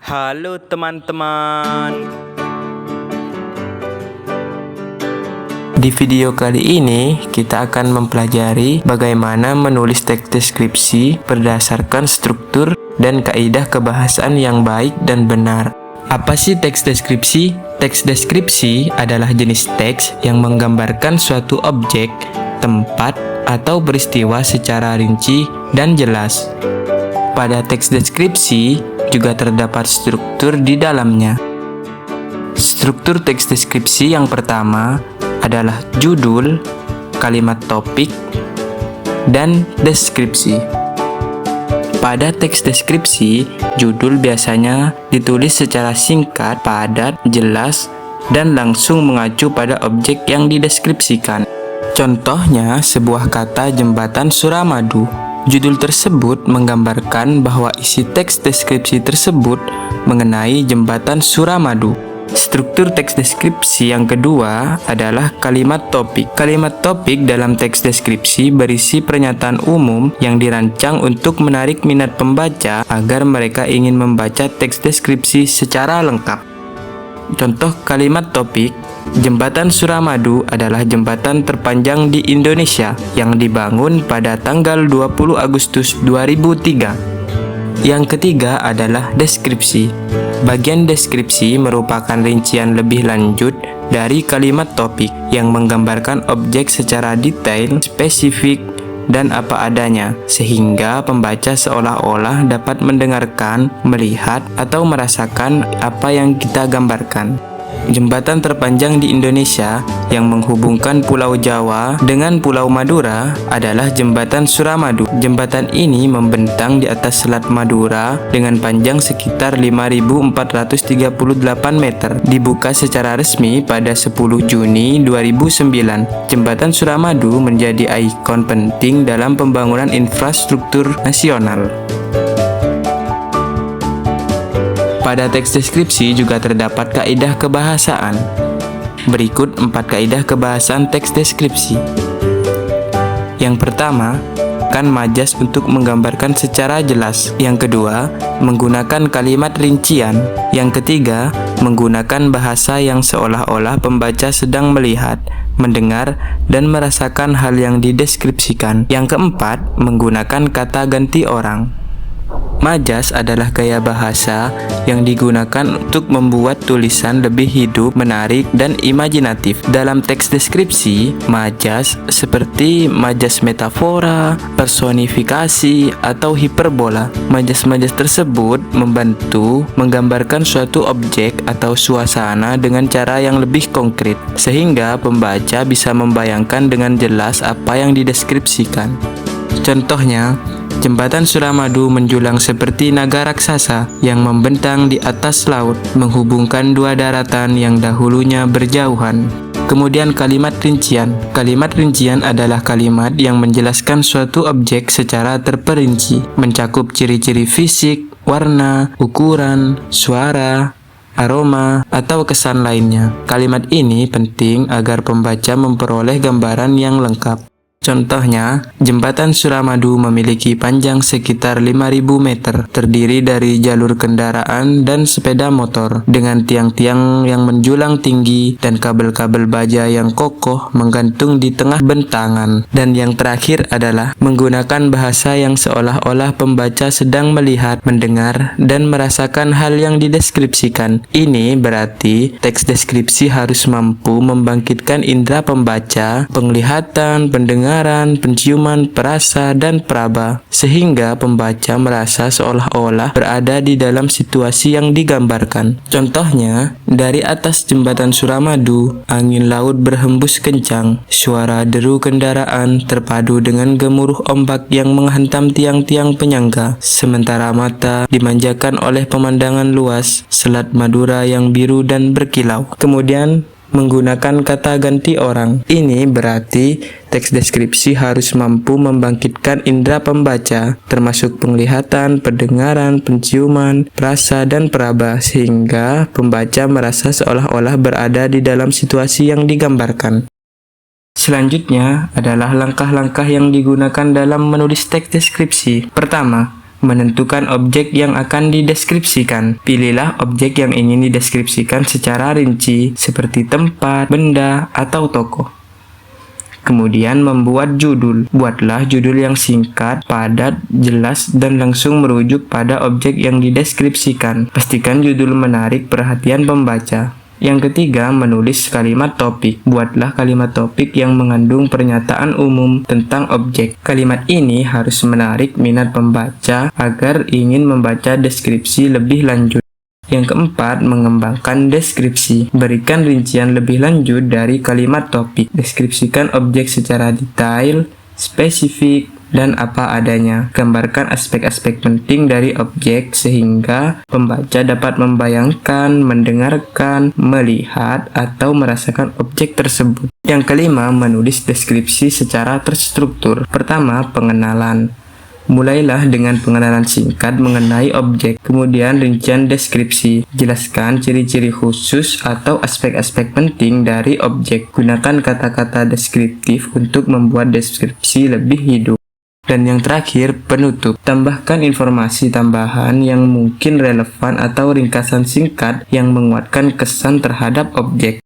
Halo teman-teman. Di video kali ini, kita akan mempelajari bagaimana menulis teks deskripsi berdasarkan struktur dan kaidah kebahasaan yang baik dan benar. Apa sih teks deskripsi? Teks deskripsi adalah jenis teks yang menggambarkan suatu objek, tempat, atau peristiwa secara rinci dan jelas. Pada teks deskripsi juga terdapat struktur di dalamnya. Struktur teks deskripsi yang pertama adalah judul, kalimat topik, dan deskripsi. Pada teks deskripsi, judul biasanya ditulis secara singkat, padat, jelas, dan langsung mengacu pada objek yang dideskripsikan. Contohnya, sebuah kata jembatan Suramadu. Judul tersebut menggambarkan bahwa isi teks deskripsi tersebut mengenai jembatan Suramadu. Struktur teks deskripsi yang kedua adalah kalimat topik. Kalimat topik dalam teks deskripsi berisi pernyataan umum yang dirancang untuk menarik minat pembaca agar mereka ingin membaca teks deskripsi secara lengkap. Contoh kalimat topik, jembatan Suramadu adalah jembatan terpanjang di Indonesia yang dibangun pada tanggal 20 Agustus 2003. Yang ketiga adalah deskripsi. Bagian deskripsi merupakan rincian lebih lanjut dari kalimat topik yang menggambarkan objek secara detail, spesifik, dan apa adanya, sehingga pembaca seolah-olah dapat mendengarkan, melihat, atau merasakan apa yang kita gambarkan. Jembatan terpanjang di Indonesia yang menghubungkan Pulau Jawa dengan Pulau Madura adalah Jembatan Suramadu. Jembatan ini membentang di atas Selat Madura dengan panjang sekitar 5.438 meter. Dibuka secara resmi pada 10 Juni 2009. Jembatan Suramadu menjadi ikon penting dalam pembangunan infrastruktur nasional. Pada teks deskripsi juga terdapat kaidah kebahasaan. Berikut 4 kaidah kebahasaan teks deskripsi. Yang pertama, kan majas untuk menggambarkan secara jelas. Yang kedua, menggunakan kalimat rincian. Yang ketiga, menggunakan bahasa yang seolah-olah pembaca sedang melihat, mendengar, dan merasakan hal yang dideskripsikan. Yang keempat, menggunakan kata ganti orang. Majas adalah gaya bahasa yang digunakan untuk membuat tulisan lebih hidup, menarik, dan imajinatif. Dalam teks deskripsi, majas seperti majas metafora, personifikasi, atau hiperbola. Majas-majas tersebut membantu menggambarkan suatu objek atau suasana dengan cara yang lebih konkret, sehingga pembaca bisa membayangkan dengan jelas apa yang dideskripsikan. Contohnya, Jembatan Suramadu menjulang seperti naga raksasa yang membentang di atas laut, menghubungkan dua daratan yang dahulunya berjauhan. Kemudian kalimat rincian. Kalimat rincian adalah kalimat yang menjelaskan suatu objek secara terperinci, mencakup ciri-ciri fisik, warna, ukuran, suara, aroma, atau kesan lainnya. Kalimat ini penting agar pembaca memperoleh gambaran yang lengkap. Contohnya, Jembatan Suramadu memiliki panjang sekitar 5.000 meter, terdiri dari jalur kendaraan dan sepeda motor, dengan tiang-tiang yang menjulang tinggi dan kabel-kabel baja yang kokoh menggantung di tengah bentangan. Dan yang terakhir adalah menggunakan bahasa yang seolah-olah pembaca sedang melihat, mendengar, dan merasakan hal yang dideskripsikan. Ini berarti teks deskripsi harus mampu membangkitkan indera pembaca, penglihatan, pendengaran, penciuman, perasa, dan peraba, sehingga pembaca merasa seolah-olah berada di dalam situasi yang digambarkan. Contohnya, dari atas jembatan Suramadu, angin laut berhembus kencang, suara deru kendaraan terpadu dengan gemuruh ombak yang menghantam tiang-tiang penyangga, sementara mata dimanjakan oleh pemandangan luas Selat Madura yang biru dan berkilau. Kemudian, menggunakan kata ganti orang. Ini berarti teks deskripsi harus mampu membangkitkan indera pembaca, termasuk penglihatan, pendengaran, penciuman, perasa, dan peraba, sehingga pembaca merasa seolah-olah berada di dalam situasi yang digambarkan. Selanjutnya adalah langkah-langkah yang digunakan dalam menulis teks deskripsi. Pertama, Menentukan objek yang akan dideskripsikan. Pilihlah objek yang ingin dideskripsikan secara rinci, seperti tempat, benda, atau tokoh. Kemudian membuat judul. Buatlah judul yang singkat, padat, jelas, dan langsung merujuk pada objek yang dideskripsikan. Pastikan judul menarik perhatian pembaca. Yang ketiga, menulis kalimat topik. Buatlah kalimat topik yang mengandung pernyataan umum tentang objek. Kalimat ini harus menarik minat pembaca agar ingin membaca deskripsi lebih lanjut. Yang keempat, mengembangkan deskripsi. Berikan rincian lebih lanjut dari kalimat topik. Deskripsikan objek secara detail, spesifik, dan apa adanya. Gambarkan aspek-aspek penting dari objek sehingga pembaca dapat membayangkan, mendengarkan, melihat, atau merasakan objek tersebut. Yang kelima, menulis deskripsi secara terstruktur. Pertama, pengenalan. Mulailah dengan pengenalan singkat mengenai objek, kemudian rincian deskripsi. Jelaskan ciri-ciri khusus atau aspek-aspek penting dari objek. Gunakan kata-kata deskriptif untuk membuat deskripsi lebih hidup. Dan yang terakhir, penutup. Tambahkan informasi tambahan yang mungkin relevan atau ringkasan singkat yang menguatkan kesan terhadap objek.